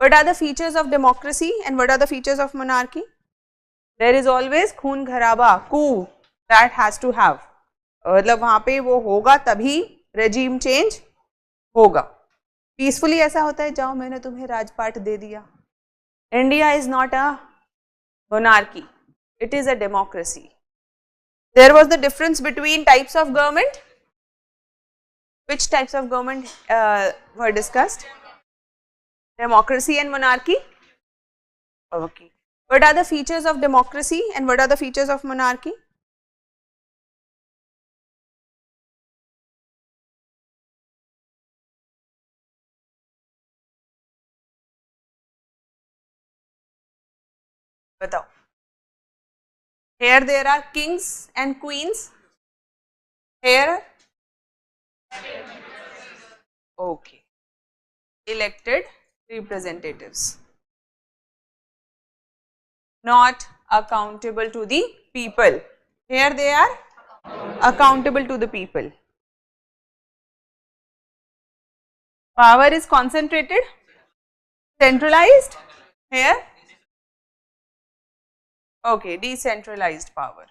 What are the features of democracy and what are the features of monarchy? There is always खून खराबा, coup that has to have. मतलब वहाँ पे वो होगा तभी regime change होगा. Peacefully ऐसा होता है, जाओ मैंने तुम्हें राजपाट दे दिया. India is not a monarchy, it is a democracy. There was the difference between types of government. Which types of government were discussed? Democracy and monarchy. Okay. What are the features of democracy and what are the features of monarchy? Batao. Here there are kings and queens. Here, okay, elected representatives, not accountable to the people. Here they are accountable to the people. Power is concentrated, centralized. Here, okay, decentralized power.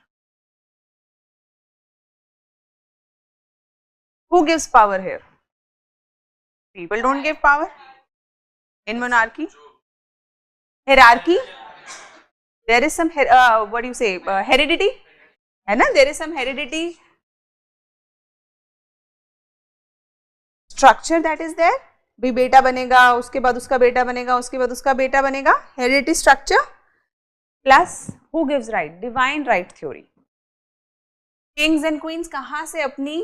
Who gives power here? People don't give power. In monarchy, hierarchy, there is some what do you say, heredity, है ना? There is some heredity structure that is there. भी बेटा बनेगा, उसके बाद उसका बेटा बनेगा, उसके बाद उसका बेटा बनेगा. Heredity structure plus who gives right? Divine right theory. Kings and queens कहाँ से अपनी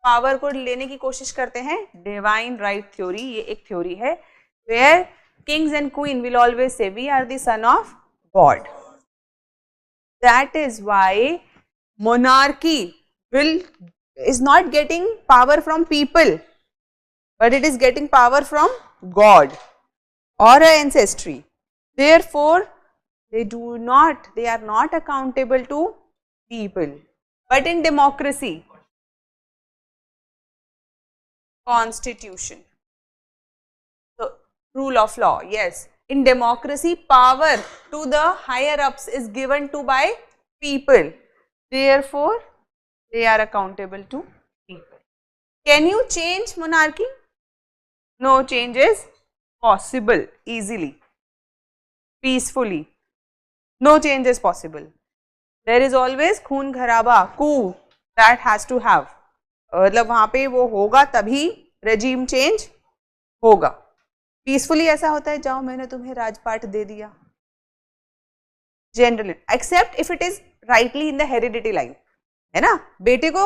पावर को लेने की कोशिश करते हैं? Divine right theory, ये एक theory है where kings and queen will always say we are the son of God. That is why monarchy is not getting power from people, but it is getting power from God or ancestry. Therefore, they are not accountable to people. But in democracy, constitution, so rule of law, yes. In democracy, power to the higher ups is given to by people. Therefore, they are accountable to people. Can you change monarchy? No change is possible easily, peacefully. No change is possible. There is always खून खराबा, coup that has to have. मतलब वहाँ पे वो होगा तभी regime change होगा. Peacefully ऐसा होता है, जाओ मैंने तुम्हें राजपाट दे दिया. Generally, except if it is rightly in the heredity line, है ना? बेटे को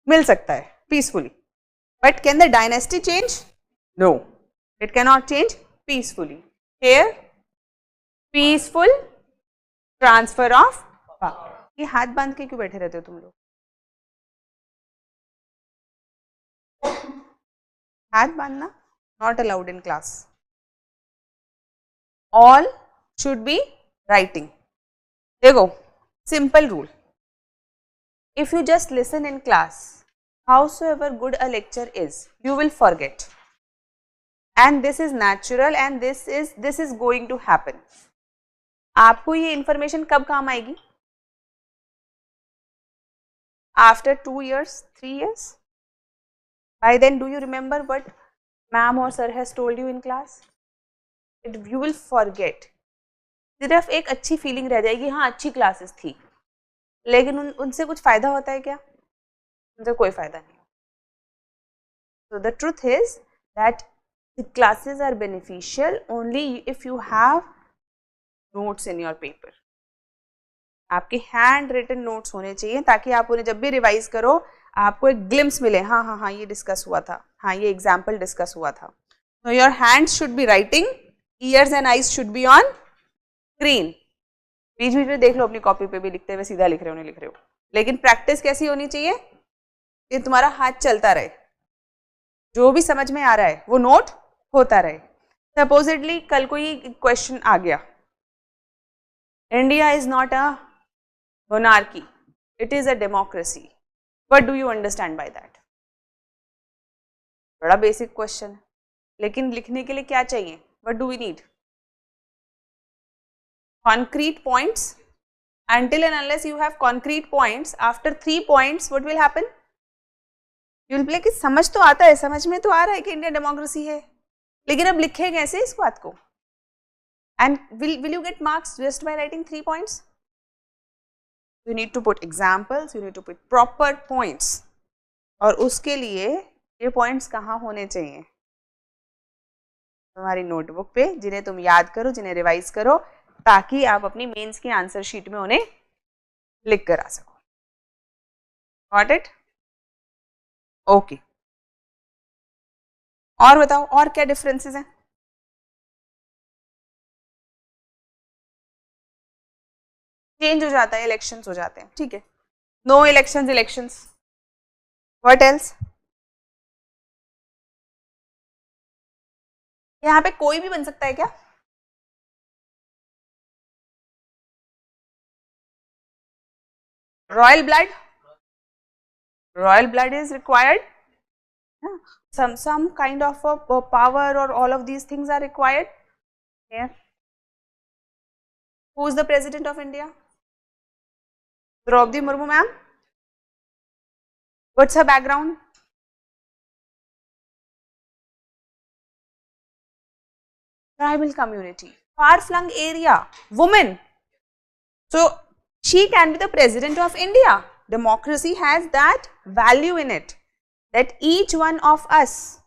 मिल सकता है peacefully. But can the dynasty change? No, it cannot change peacefully. Here, peaceful transfer of power. ये हाथ बांध के क्यों बैठे रहते हो तुम लोग? हाथ बांधना not allowed in class. All should be writing. देखो, simple rule. If you just listen in class, howsoever good a lecture is, you will forget. And this is natural and this is going to happen. आपको ये information कब काम आएगी? After 2 years, 3 years? By then, do you remember what ma'am or sir has told you in class? You will forget. सिर्फ एक अच्छी feeling रह जाएगी, हाँ अच्छी क्लासेस थी, लेकिन उनसे कुछ फायदा होता है क्या? उनसे कोई फायदा नहीं. So the truth is that the classes are beneficial only if you have notes in your paper. आपके हैंड रिटन नोट्स होने चाहिए ताकि आप उन्हें जब भी रिवाइज करो आपको एक ग्लिम्स मिले, हाँ हाँ हाँ ये डिस्कस हुआ था, हाँ ये एग्जाम्पल डिस्कस हुआ था. So your hands should be writing, ears and eyes should be on screen. बीच बीच में देख लो अपनी कॉपी पे भी लिखते हुए सीधा लिख रहे हो नहीं लिख रहे हो, लेकिन प्रैक्टिस कैसी होनी चाहिए कि तुम्हारा हाथ चलता रहे, जो भी समझ में आ रहा है वो नोट होता रहे. सपोजिटली कल कोई क्वेश्चन आ गया, India is not a monarchy, it is a democracy, what do you understand by that? बड़ा बेसिक क्वेश्चन है, लेकिन लिखने के लिए क्या चाहिए? what do we need? Concrete points. Until and unless you have concrete points, after 3 points, what will happen? You will be like, समझ तो आता है, समझ में तो आ रहा है कि इंडियन डेमोक्रेसी है, लेकिन अब लिखे कैसे इस बात को? And will you get marks just by writing 3 points? You need to put examples, you need to put proper points. और उसके लिए ये points कहाँ होने चाहिए? तुम्हारी नोटबुक पे, जिन्हें तुम याद करो, जिन्हें रिवाइज करो, ताकि आप अपनी मेंस की आंसर शीट में उन्हें लिख कर आ सको. Got it? ओके. और बताओ, और क्या डिफरेंसेस हैं? चेंज हो जाता है, इलेक्शंस हो जाते हैं, ठीक है. No elections, elections. What else? यहाँ पे कोई भी बन सकता है क्या? Royal blood, royal blood is required. Some kind of a power or all of these things are required. Yeah. Who is the President of India? Draupadi Murmu ma'am. What's her background? Tribal community, far-flung area, woman. So she can be the President of India. Democracy has that value in it, that each one of us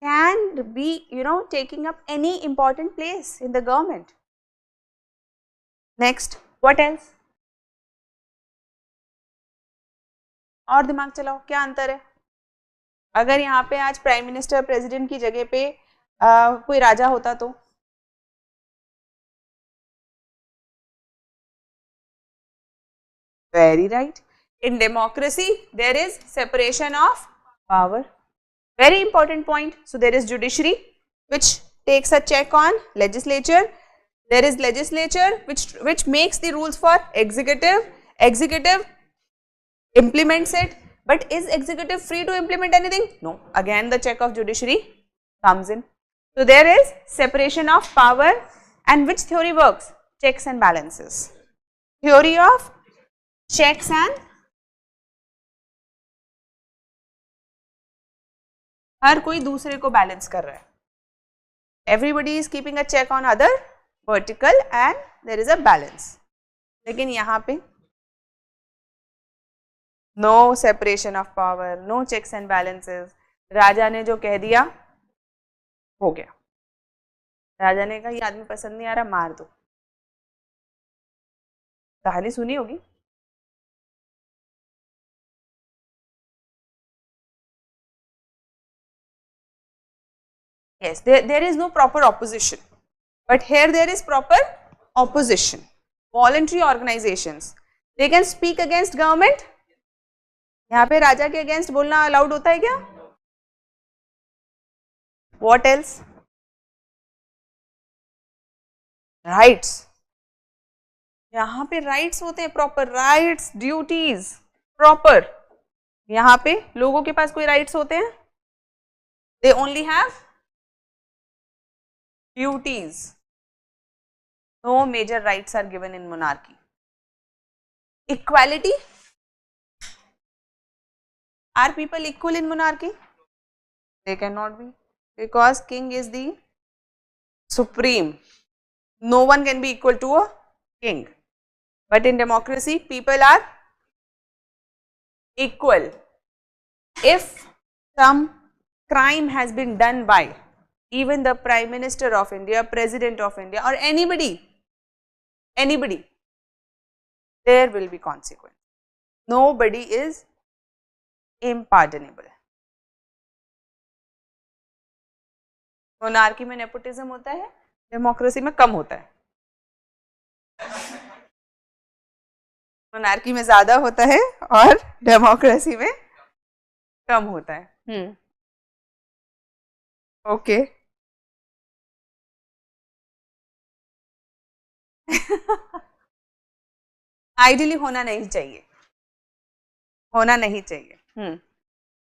can be, taking up any important place in the government. Next, what else? और दिमाग चलाओ, क्या अंतर है? अगर यहाँ पे आज प्राइम मिनिस्टर प्रेसिडेंट की जगह पे कोई राजा होता तो? Very right. In democracy, there is separation of power. Very important point. So there is judiciary, which takes a check on legislature. There is legislature, which makes the rules for executive. Executive implements it. But is executive free to implement anything? No. Again, the check of judiciary comes in. So there is separation of power. And which theory works? Checks and balances. Theory of checks and हर कोई दूसरे को balance कर रहा है. Everybody is keeping a check on other, vertical, and there is a balance. लेकिन यहाँ पे no separation of power, no checks and balances. राजा ने जो कह दिया हो गया. राजा ने कहा ये आदमी पसंद नहीं आ रहा, मार दो. कहानी सुनी होगी. Yes, there is no proper opposition, but here there is proper opposition. Voluntary organizations, they can speak against government. यहाँ पे राजा के अगेंस्ट बोलना अलाउड होता है क्या? What else? Rights. यहाँ पे राइट्स होते हैं, प्रॉपर राइट्स, ड्यूटीज प्रॉपर. यहाँ पे लोगों के पास कोई राइट्स होते हैं? They only have duties. No major rights are given in monarchy. Equality. Are people equal in monarchy? They cannot be, because king is the supreme. No one can be equal to a king. But in democracy, people are equal. If some crime has been done by even the Prime Minister of India, President of India, or anybody, there will be consequence. Nobody is impardonable. Monarchy में nepotism होता है, democracy में कम होता है. Monarchy में ज्यादा होता है और डेमोक्रेसी में कम होता है. ओके. आइडियली होना नहीं चाहिए, होना नहीं चाहिए.